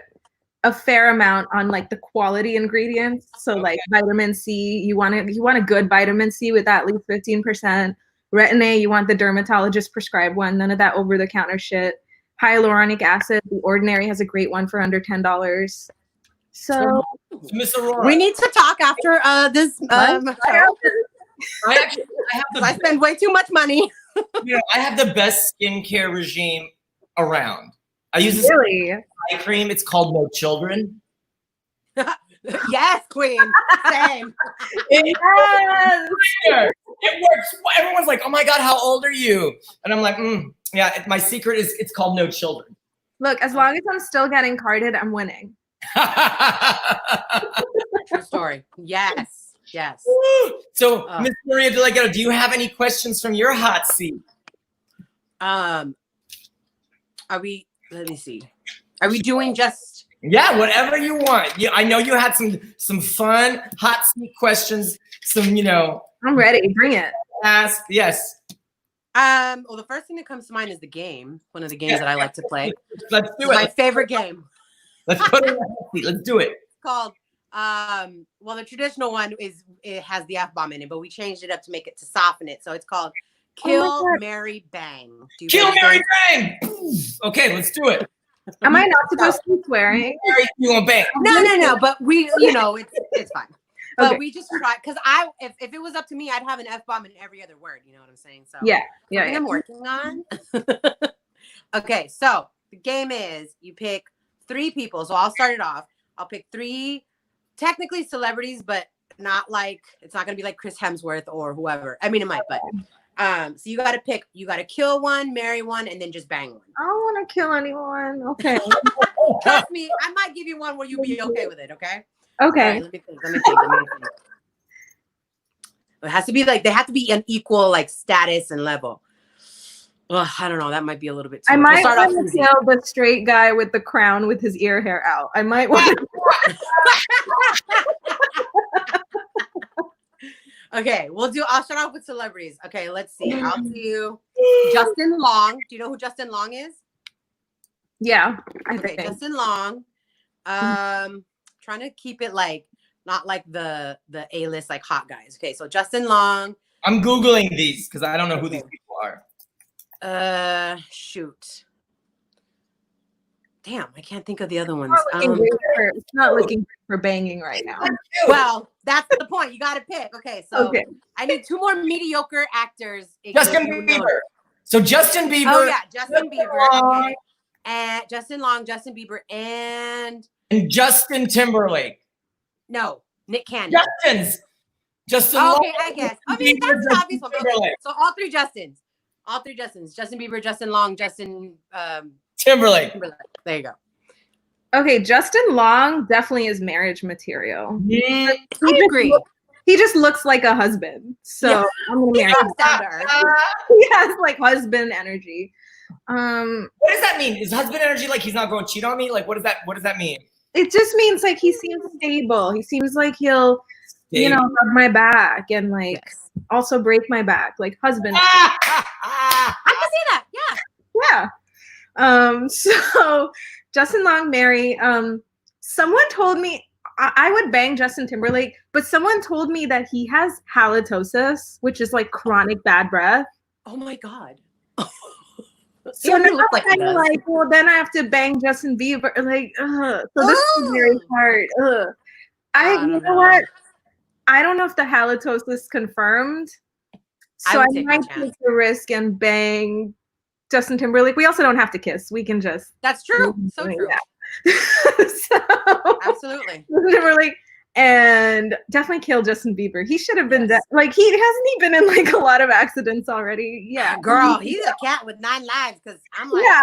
a fair amount on like the quality ingredients. So like vitamin C, you want a good vitamin C with at least 15%. Retin-A, you want the dermatologist prescribed one, none of that over-the-counter shit. Hyaluronic acid, The Ordinary has a great one for under $10. So Miss Aurora, we need to talk after this. I spend way too much money. You know, I have the best skincare regime around. I use this eye cream. It's called No Children. Yes, queen. Same. Yes. It works. Everyone's like, "Oh my god, how old are you?" And I'm like, "Yeah, my secret is it's called no children." Look, as long as I'm still getting carded, I'm winning. True story. Yes. Yes. So, Miss Maria de la Ghetto, do you have any questions from your hot seat? Are we? Let me see. Are we doing just? Yeah, whatever you want. Yeah, I know you had some fun hot seat questions. Some, I'm ready. Bring it. ask. Yes. Well, the first thing that comes to mind is the game. One of the games that I like to play. Let's do it. My favorite game. Let's put it in the hot seat. Let's do it. It's called. Well, the traditional one it has the F-bomb in it, but we changed it up to make it to soften it. So it's called Kill, Marry, Bang. Kill, Marry, Bang. Okay, let's do it. Am I not supposed to be swearing? You want bang? No. But we, it's fine. But Okay. we just try because if it was up to me, I'd have an F-bomb in every other word. You know what I'm saying? So Yeah. I'm working on. Okay, so the game is you pick 3 people. So I'll start it off. I'll pick 3 technically celebrities, but not like it's not gonna be like Chris Hemsworth or whoever. I mean, it might, but so you got to pick. You got to kill one, marry one, and then just bang one. I don't want to kill anyone. Okay. Trust me, I might give you one where you'll be okay with it. Okay. Okay. Right, let me think. It has to be like they have to be an equal like status and level. Ugh, I don't know. That might be a little bit too I much. might want to kill the straight guy with the crown with his ear hair out. I might want to. Okay, I'll start off with celebrities. Okay, let's see. I'll do Justin Long. Do you know who Justin Long is? Yeah. Okay, Justin Long. Trying to keep it like not like the A-list like hot guys. Okay, so Justin Long. I'm Googling these because I don't know who these people are. Shoot. Damn, I can't think of the other ones. It's not looking great for banging right now. Well, that's the point. You got to pick. Okay, so I need 2 more mediocre actors. Justin Bieber. So Justin Bieber. Oh yeah, Justin Bieber. Okay. And Justin Long, Justin Bieber, and Justin Timberlake. No, Nick Cannon. Justin. Okay, I guess. I mean, that's the obvious one. Okay. So all 3 Justins. All 3 Justins. Justin Bieber, Justin Long, Justin Timberlake. There you go. Okay, Justin Long definitely is marriage material. I agree. He just looks like a husband. So I'm gonna marry him. He has like husband energy. What does that mean? Is husband energy like he's not going to cheat on me? Like what does that mean? It just means like he seems stable. He seems like he'll rub my back and like also break my back, like husband. I can see that. Yeah. Yeah. So Justin Long, marry. Someone told me I would bang Justin Timberlake, but someone told me that he has halitosis, which is like chronic bad breath. Oh my God. So now I'm like, well, then I have to bang Justin Bieber. Like, so this is very hard. You know what? I don't know if the halitosis is confirmed. So I might take the risk and bang Justin Timberlake. We also don't have to kiss. We can just. That's true. So true. Yeah. So, absolutely. Justin Timberlake and definitely kill Justin Bieber. He should have been dead. Like hasn't he been in like a lot of accidents already? Yeah. Girl, he's a cat with 9 lives because I'm like. Yeah.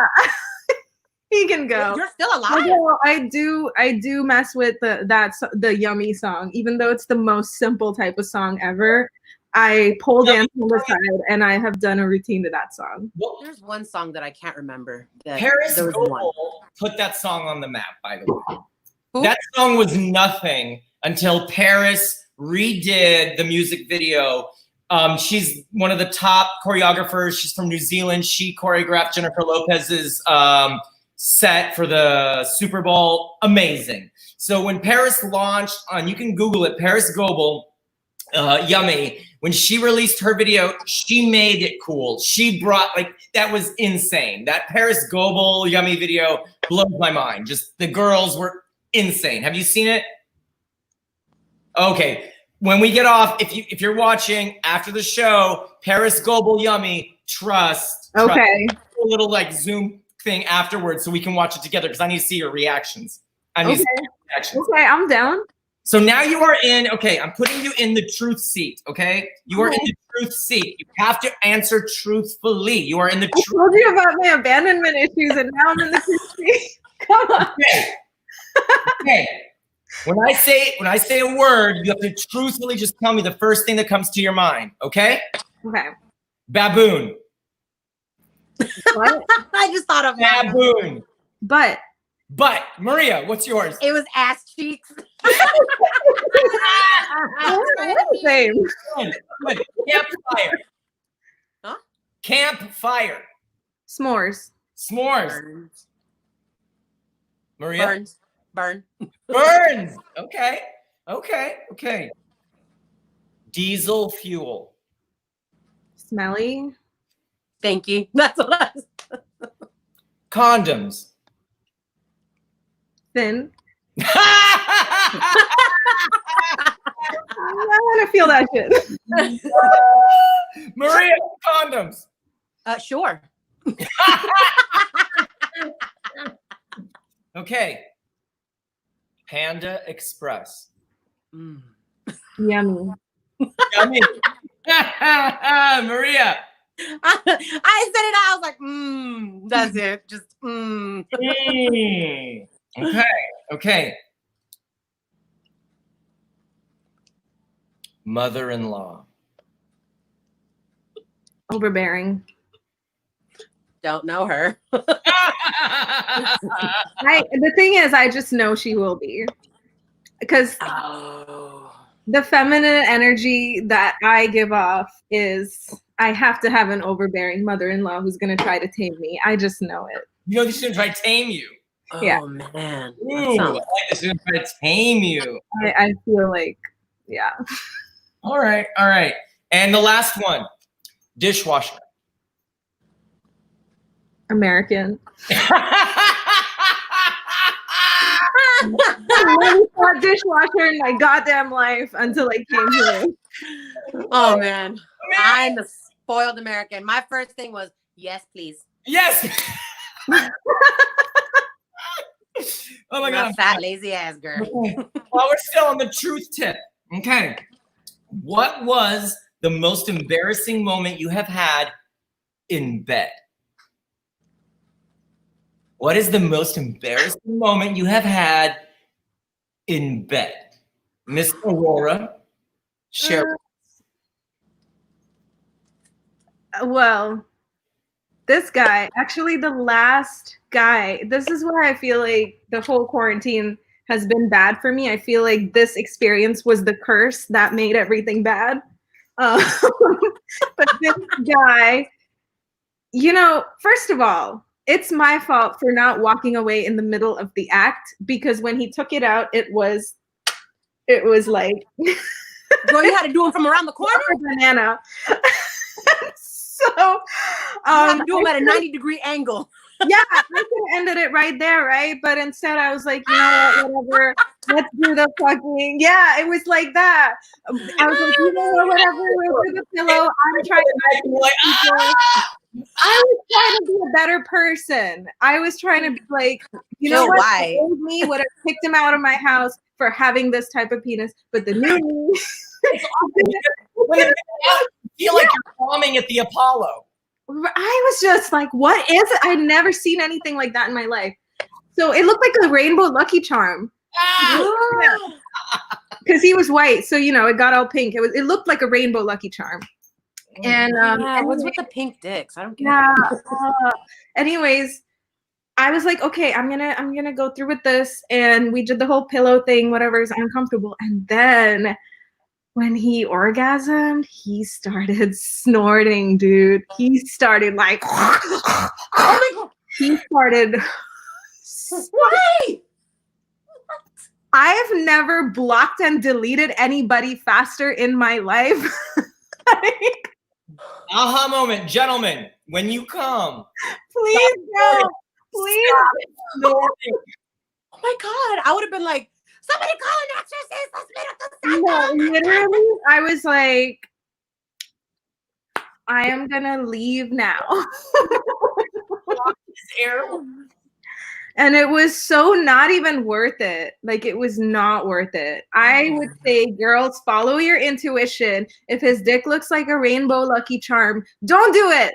He can go. You're still alive. I do mess with the Yummy song, even though it's the most simple type of song ever. I pole dance on the side, and I have done a routine to that song. There's one song that I can't remember. Paris Goebel put that song on the map, by the way. Who? That song was nothing until Paris redid the music video. She's one of the top choreographers. She's from New Zealand. She choreographed Jennifer Lopez's set for the Super Bowl. Amazing. So when Paris launched on, you can Google it, Paris Goebel, Yummy. When she released her video, she made it cool. She brought that was insane. That Paris Goebel Yummy video blows my mind. Just the girls were insane. Have you seen it? Okay. When we get off, if you're watching after the show, Paris Goebel Yummy, trust. Okay. A little Zoom thing afterwards so we can watch it together because I need to see your reactions. Okay, I'm down. So now you are in, okay, I'm putting you in the truth seat, okay? You are in the truth seat. You have to answer truthfully. You are in the I truth. told you about my abandonment issues, and now I'm in the truth seat. Come on. Okay. Okay. When I say a word, you have to truthfully just tell me the first thing that comes to your mind, okay? Okay. Baboon. What? I just thought of mine. Baboon. But But Maria, what's yours? It was ass cheeks. we're the same. Good. Campfire. Huh? Campfire. S'mores. S'mores. Burns. Maria. Burns. Burn. Burns. Okay. Okay. Okay. Diesel fuel. Smelly. Thank you. That's what I was. Condoms. Thin. I want to feel that shit. Maria, condoms. Sure. Okay. Panda Express. Mm. Yummy. Yummy. Maria. I said it. I was like, that's it. Just, Mm. Okay. Okay. Mother-in-law. Overbearing. Don't know her. The thing is, I just know she will be. Because the feminine energy that I give off is I have to have an overbearing mother-in-law who's going to try to tame me. I just know it. You know, she's going to try to tame you. Yeah. Oh, man. Ooh, I like this. She's going to try to tame you. I feel like, yeah. All right. All right. And the last one. Dishwasher. American. I never thought dishwasher in my goddamn life until I came here. Oh, man. I'm a spoiled American. My first thing was, yes, please. Yes. Oh my God. Fat, lazy ass girl. Well, we're still on the truth tip. Okay. What was the most embarrassing moment you have had in bed? What is the most embarrassing moment you have had in bed? Miss Aurora, share. Well, this guy, actually the last guy, this is why I feel like the whole quarantine has been bad for me. I feel like this experience was the curse that made everything bad. But this guy, you know, first of all, it's my fault for not walking away in the middle of the act, because when he took it out, it was like Girl, you had to do them from around the corner? Banana. So you had to do them at a 90-degree angle. Yeah, I could have ended it right there, right? But instead I was like, you know what, whatever, let's do the fucking, yeah, it was like that. I was like, you know what, whatever, we'll do the pillow. I'm trying I was trying to be a better person. I was trying to be like, you know what, why? the old me would have kicked him out of my house for having this type of penis, but the new me. When you feel like you're bombing at the Apollo. I was just like, what is it? I'd never seen anything like that in my life. So it looked like a rainbow Lucky Charm. Because he was white, so you know it got all pink. It looked like a rainbow Lucky Charm. And what's with the pink dicks? I don't get it. Anyways, I was like, okay, I'm gonna go through with this, and we did the whole pillow thing, whatever is uncomfortable, and then when he orgasmed, he started snorting, dude. He started like, oh my God. He started. Why? I've never blocked and deleted anybody faster in my life. Aha moment, gentlemen, when you come. Please no, please. Oh my God, I would have been like, somebody call an exorcist. Let's meet at the No, literally, I was like, I am gonna leave now. And it was so not even worth it. Like, it was not worth it. I would say, girls, follow your intuition. If his dick looks like a rainbow Lucky Charm, don't do it.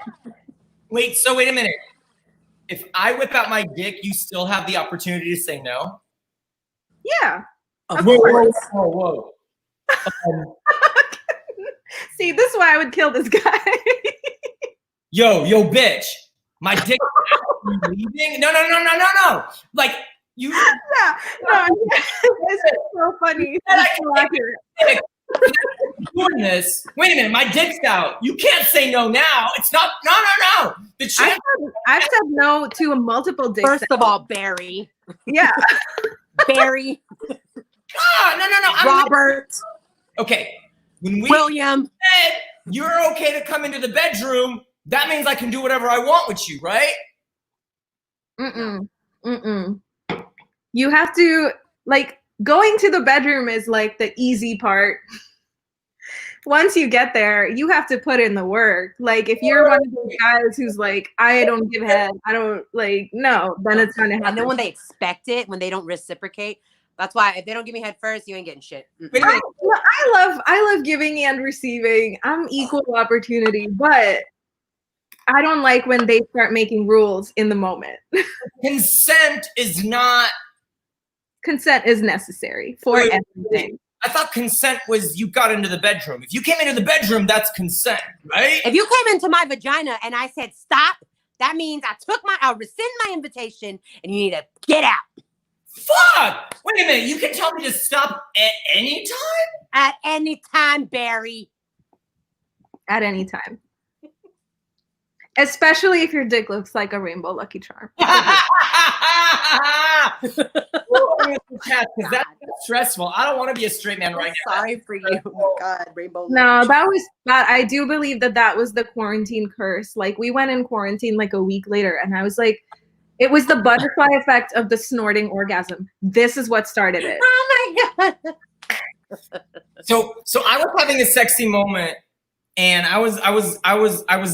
Wait a minute. If I whip out my dick, you still have the opportunity to say no? Yeah. Whoa. See, this is why I would kill this guy. Yo, bitch. My dick is leaving? No. Like, you. Yeah, no, it's just so funny. Doing this. Wait a minute, my dick's out. You can't say no now. It's not. No. I've said no to multiple dicks. First of all, Barry. Yeah. Barry. No. Robert. Okay. When William said you're okay to come into the bedroom, that means I can do whatever I want with you, right? You have to, like, going to the bedroom is like the easy part. Once you get there, you have to put in the work. Like, if you're one of those guys who's like, I don't give head, I don't, like, no, then it's gonna happen. And then when they expect it, when they don't reciprocate, that's why if they don't give me head first, you ain't getting shit. I love giving and receiving. I'm equal opportunity, but I don't like when they start making rules in the moment. Consent is not. Consent is necessary for everything. I thought consent was you got into the bedroom. If you came into the bedroom, that's consent, right? If you came into my vagina and I said stop, that means I'll rescind my invitation and you need to get out. Fuck! Wait a minute, you can tell me to stop at any time? At any time, Barry. At any time. Especially if your dick looks like a rainbow Lucky Charm. Because that's stressful. I don't want to be a straight man right now. Sorry for you. Oh God, rainbow. No, that was bad. I do believe that was the quarantine curse. Like, we went in quarantine like a week later, and I was like, it was the butterfly effect of the snorting orgasm. This is what started it. Oh my God. So I was having a sexy moment, and I was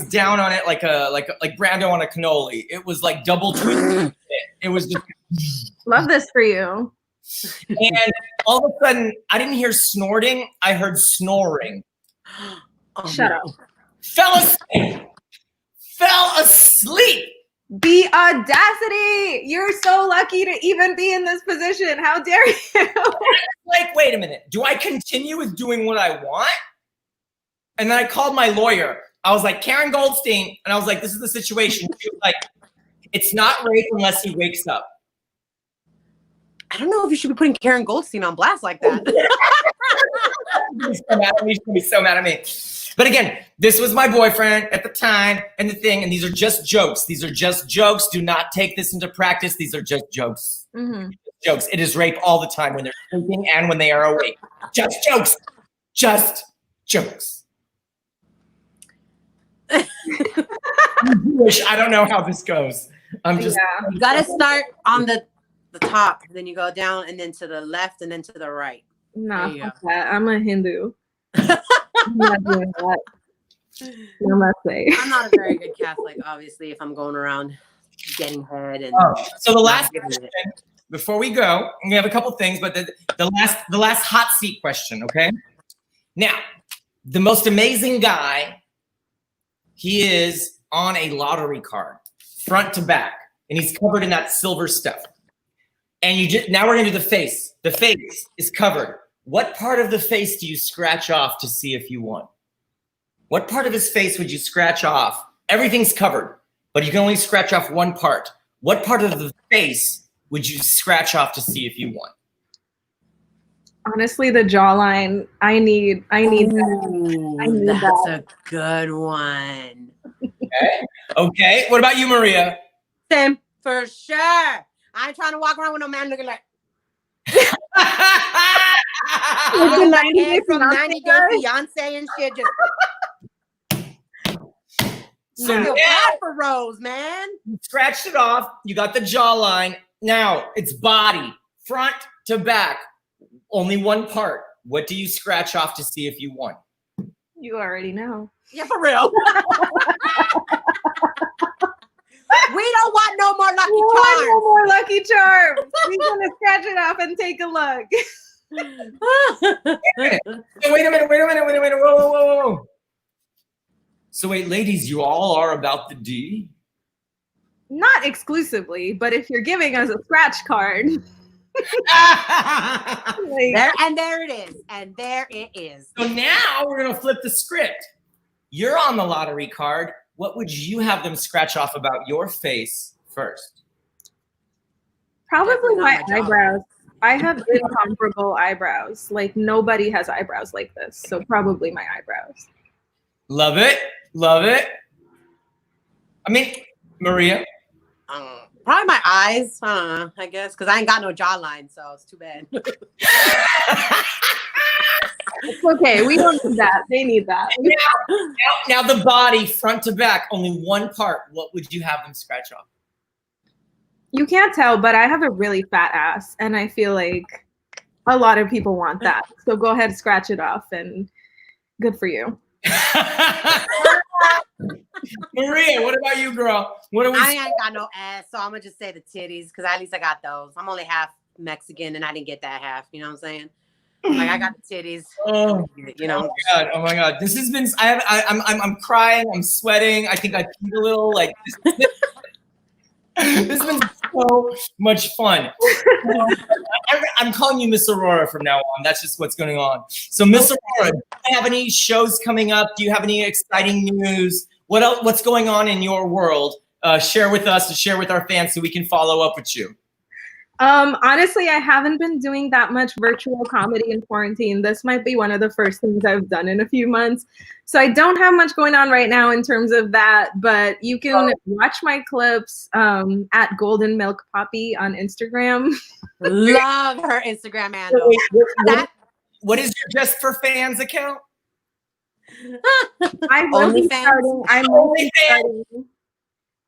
down on it like Brando on a cannoli. It was like double twisted. It was just love this for you. And all of a sudden, I didn't hear snorting. I heard snoring. Shut up. Fell asleep. The audacity! You're so lucky to even be in this position. How dare you? Like, wait a minute. Do I continue with doing what I want? And then I called my lawyer. I was like, Karen Goldstein. And I was like, this is the situation. She was like, it's not rape unless he wakes up. I don't know if you should be putting Karen Goldstein on blast like that. She's gonna be so mad at me. But again, this was my boyfriend at the time and the thing, and these are just jokes. These are just jokes. Do not take this into practice. These are just jokes. Mm-hmm. Jokes. It is rape all the time when they're sleeping and when they are awake. Just jokes. Just jokes. I don't know how this goes. I'm just. Yeah. You gotta start on the top, then you go down, and then to the left, and then to the right. Nah, fuck that. I'm a Hindu. I'm not doing that. I'm not a very good Catholic, obviously, if I'm going around getting head and. So the last question before we go, we have a couple things, but the last hot seat question, okay? Now, the most amazing guy, he is on a lottery card, front to back, and he's covered in that silver stuff. And now we're gonna do the face. The face is covered. What part of the face do you scratch off to see if you won? What part of his face would you scratch off? Everything's covered, but you can only scratch off one part. What part of the face would you scratch off to see if you won? Honestly, the jawline. I need Ooh, that. I need that's that. a good one. Okay. What about you, Maria? Same, for sure. I ain't trying to walk around with no man looking like. Looking Like 90 Day from Fiancé 90 Day Fiancé and shit. So I feel now bad for Rose, man. you scratched it off. You got the jawline. Now it's body, front to back. Only one part. What do you scratch off to see if you won? You already know. Yeah, for real. We don't want no more Lucky No Charms. more Lucky Charms. We're gonna scratch it off and take a look. Wait a minute. Whoa. So wait, ladies, you all are about the D? Not exclusively, but if you're giving us a scratch card. There it is. And there it is. So now we're going to flip the script. You're on the lottery card. What would you have them scratch off about your face first? Probably my eyebrows. I have incomparable eyebrows. Like nobody has eyebrows like this. So probably my eyebrows. Love it. I mean, Maria. Probably my eyes, I guess, because I ain't got no jawline, so it's too bad. It's okay. We don't need that. They need that. Now the body, front to back, only one part. What would you have them scratch off? You can't tell, but I have a really fat ass, and I feel like a lot of people want that. So go ahead, scratch it off, and good for you. Maria, what about you, girl? I ain't got no ass, so I'm gonna just say the titties, because at least I got those. I'm only half Mexican, and I didn't get that half. You know what I'm saying? Like I got the titties. Oh, you know. Oh my god! This has been. I'm crying. I'm sweating. I think I peed a little. Like this has been so much fun. I'm calling you Miss Aurora from now on. That's just what's going on. So, Miss Aurora, do you have any shows coming up? Do you have any exciting news? What else? What's going on in your world? Share with us, share with our fans, so we can follow up with you. Honestly, I haven't been doing that much virtual comedy in quarantine. This might be one of the first things I've done in a few months. So I don't have much going on right now in terms of that, but you can watch my clips at Golden Milk Poppy on Instagram. Love her Instagram handle. What is your Just for Fans account?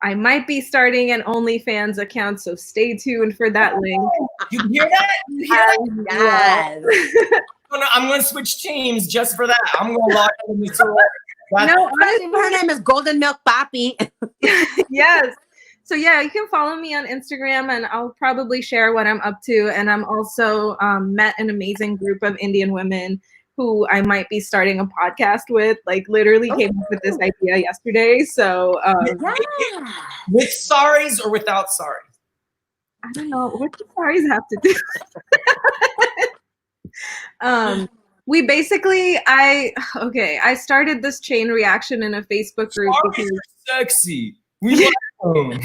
I might be starting an OnlyFans account, so stay tuned for that link. You hear that? Yes. I'm going to switch teams just for that. I'm going to lock in Miss Aurora. Her name is Golden Milk Poppy. Yes. So yeah, you can follow me on Instagram, and I'll probably share what I'm up to. And I'm also met an amazing group of Indian women who I might be starting a podcast with. Like literally came up with this idea yesterday. So with saris or without saris? I don't know what the saris have to do. We basically, I started this chain reaction in a Facebook group. Saris are sexy. We like them.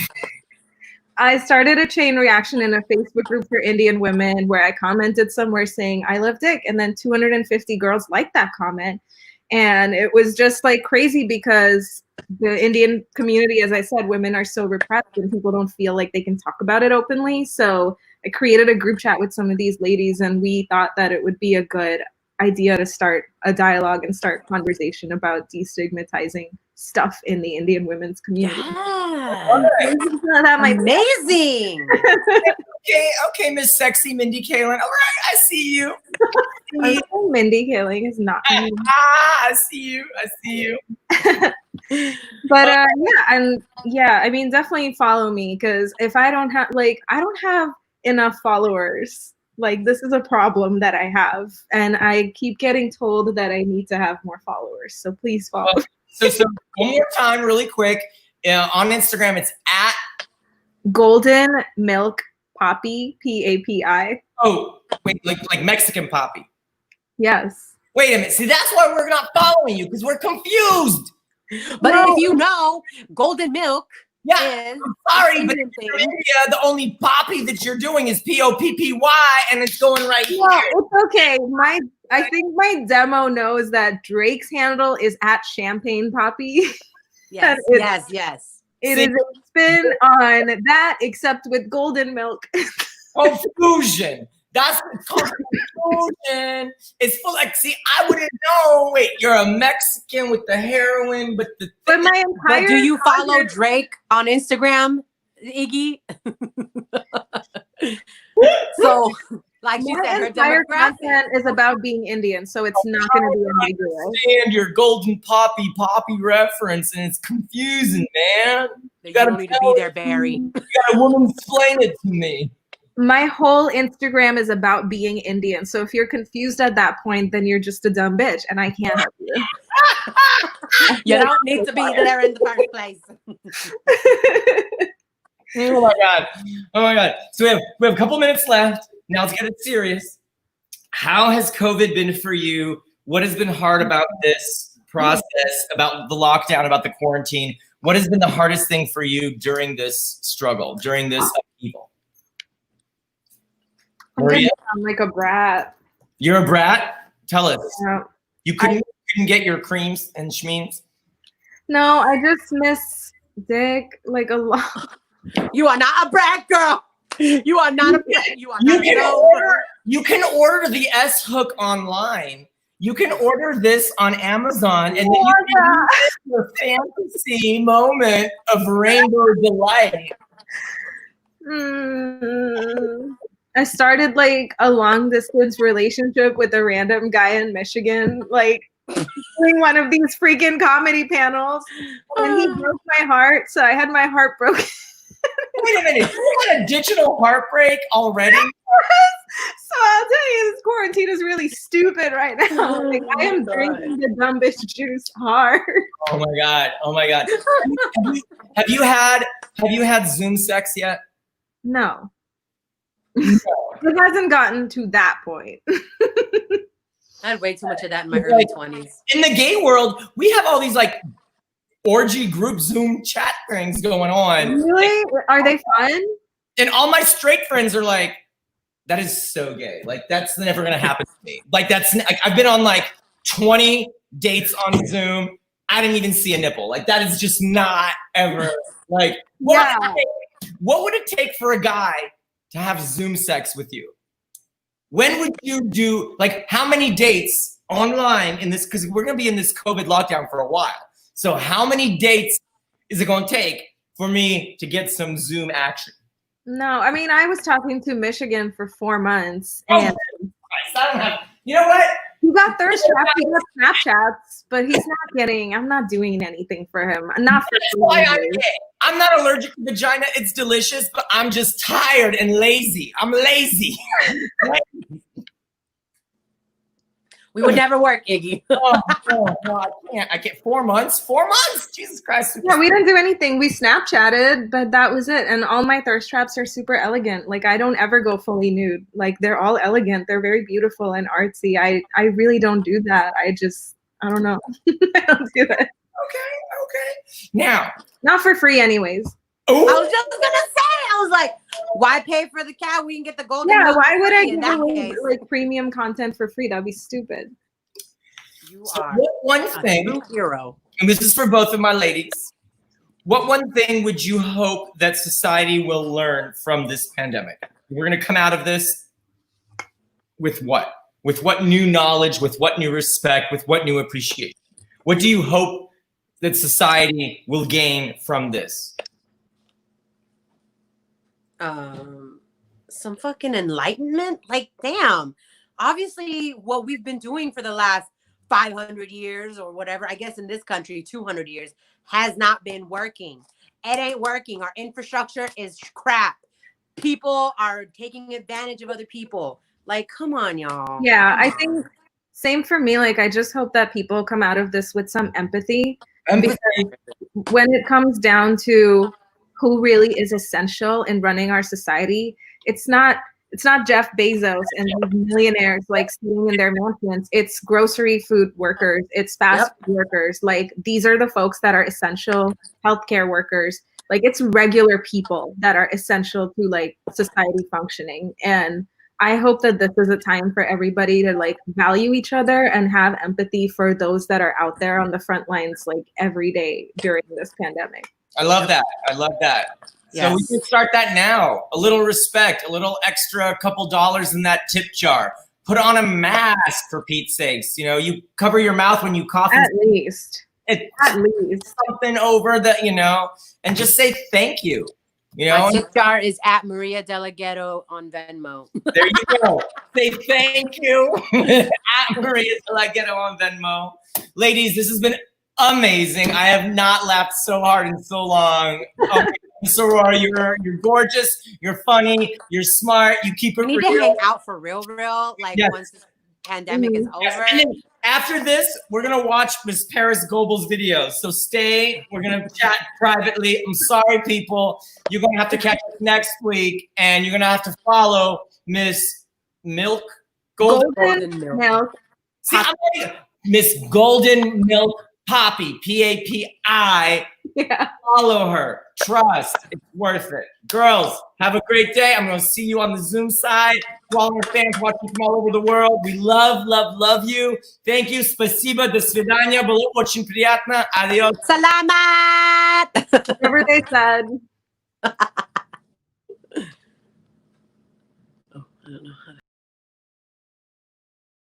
I started a chain reaction in a Facebook group for Indian women where I commented somewhere saying, I love dick. And then 250 girls liked that comment. And it was just like crazy because the Indian community, as I said, women are so repressed and people don't feel like they can talk about it openly. So I created a group chat with some of these ladies, and we thought that it would be a good idea to start a dialogue and start conversation about destigmatizing stuff in the Indian women's community. Yeah. Amazing. Okay, Miss Sexy Mindy Kaling. All right, I see you. Mindy Kaling is not. I see you. But I mean, definitely follow me, because if I don't have enough followers. Like, this is a problem that I have, and I keep getting told that I need to have more followers. So please follow. So one more time, really quick. On Instagram, it's at Golden Milk Poppy, PAPI. Oh, wait, like Mexican poppy. Yes. Wait a minute. See, that's why we're not following you, because we're confused. But if you know, Golden Milk. Yeah, I'm sorry, but in India, the only poppy that you're doing is POPPY, and it's going right here. Yeah, it's okay. I think my demo knows that Drake's handle is at Champagne Poppy. Yes. It is a spin on that, except with golden milk. Confusion. That's confusion. It's full. Like, see, I wouldn't know. Wait, you're a Mexican with the heroin, but my entire. But do you follow Drake on Instagram, Iggy? So, like you said, her entire demographic content is about being Indian, so it's not going to be ambiguous. I understand your golden poppy reference, and it's confusing, man. You don't need to be there, Barry. You got a woman explain it to me. My whole Instagram is about being Indian. So if you're confused at that point, then you're just a dumb bitch and I can't help you. You don't need to be there in the first place. Oh my God. Oh my God. So we have a couple minutes left. Now let's get it serious. How has COVID been for you? What has been hard about this process, about the lockdown, about the quarantine? What has been the hardest thing for you during this struggle, during this upheaval? I'm like a brat. You're a brat? Tell us. Yeah. You couldn't get your creams and schmeens? No, I just miss dick like a lot. You are not a brat, girl. You are not a brat. You are not You can order the S hook online. You can order this on Amazon, and then you can use your fantasy moment of rainbow delight. I started like a long distance relationship with a random guy in Michigan, like doing one of these freaking comedy panels, and he broke my heart. So I had my heart broken. Wait a minute, you had a digital heartbreak already? So I'll tell you, this quarantine is really stupid right now. Like, I am drinking the dumb bitch juice hard. Oh my God! Oh my God! Have you had Zoom sex yet? No. It hasn't gotten to that point. I had way too much of that in my early 20s. In the gay world, we have all these like orgy group Zoom chat things going on. Really? Are they fun? And all my straight friends are like, that is so gay. Like, that's never gonna happen to me. Like, I've been on like 20 dates on Zoom. I didn't even see a nipple. Like, that is just not ever like, what would it take for a guy to have Zoom sex with you? When would you do, like, how many dates online in this, because we're gonna be in this COVID lockdown for a while. So how many dates is it gonna take for me to get some Zoom action? No, I mean, I was talking to Michigan for 4 months. Oh, And I don't have, you know what? he got thirst traps, he got Snapchats, but he's not getting, I'm not doing anything for him. Not for That's why I'm gay. I'm not allergic to vagina. It's delicious, but I'm just tired and lazy. I'm lazy. We would never work, Iggy. No, I can't. 4 months? 4 months? Jesus Christ. Yeah, we didn't do anything. We Snapchatted, but that was it. And all my thirst traps are super elegant. Like, I don't ever go fully nude. Like, they're all elegant. They're very beautiful and artsy. I really don't do that. I don't know. I don't do that. Okay. Now. Not for free anyways. Oh. I was just gonna say, I was like, why pay for the cow? We can get the golden. Yeah, milk why would I in give that away case. like premium content for free? That'd be stupid. You So are what one a thing, true hero. and this is for both of my ladies, what one thing would you hope that society will learn from this pandemic? We're gonna come out of this with what? With what new knowledge, with what new respect, with what new appreciation? What do you hope that society will gain from this? Some fucking enlightenment. Like, damn. Obviously, what we've been doing for the last 500 years or whatever, I guess in this country, 200 years, has not been working. It ain't working. Our infrastructure is crap. People are taking advantage of other people. Like, come on, y'all. Yeah, I think same for me. Like, I just hope that people come out of this with some empathy. Because when it comes down to who really is essential in running our society, it's not Jeff Bezos and these millionaires like sitting in their mansions. It's grocery food workers, it's fast food workers. Like, these are the folks that are essential healthcare workers. Like, it's regular people that are essential to like society functioning. And I hope that this is a time for everybody to like value each other and have empathy for those that are out there on the front lines like every day during this pandemic. I love that. I love that. Yes. So we can start that now. A little respect, a little extra couple dollars in that tip jar. Put on a mask, for Pete's sakes. You know, you cover your mouth when you cough. At least. Something over the, you know, and just say thank you. You know, my tip jar is at Maria Della Ghetto on Venmo. There you go. Say thank you at Maria Della Ghetto on Venmo. Ladies, this has been amazing. I have not laughed so hard in so long. Miss Aurora, you're gorgeous. You're funny. You're smart. You keep it We need real. to hang out for real, like Yes. once this pandemic is Yes. over. And then after this, we're gonna watch Miss Paris Goebel's videos. So stay. We're gonna chat privately. I'm sorry, people. You're gonna have to catch us next week, and you're gonna have to follow Miss Golden Milk. See, I'm like, Miss Golden Milk Poppy, Papi. Yeah. Follow her. Trust. It's worth it. Girls, have a great day. I'm going to see you on the Zoom side. To all our fans watching from all over the world, we love, love, love you. Thank you. Спасибо. До свидания. Было очень приятно. Adios. Salamat! Whatever they said.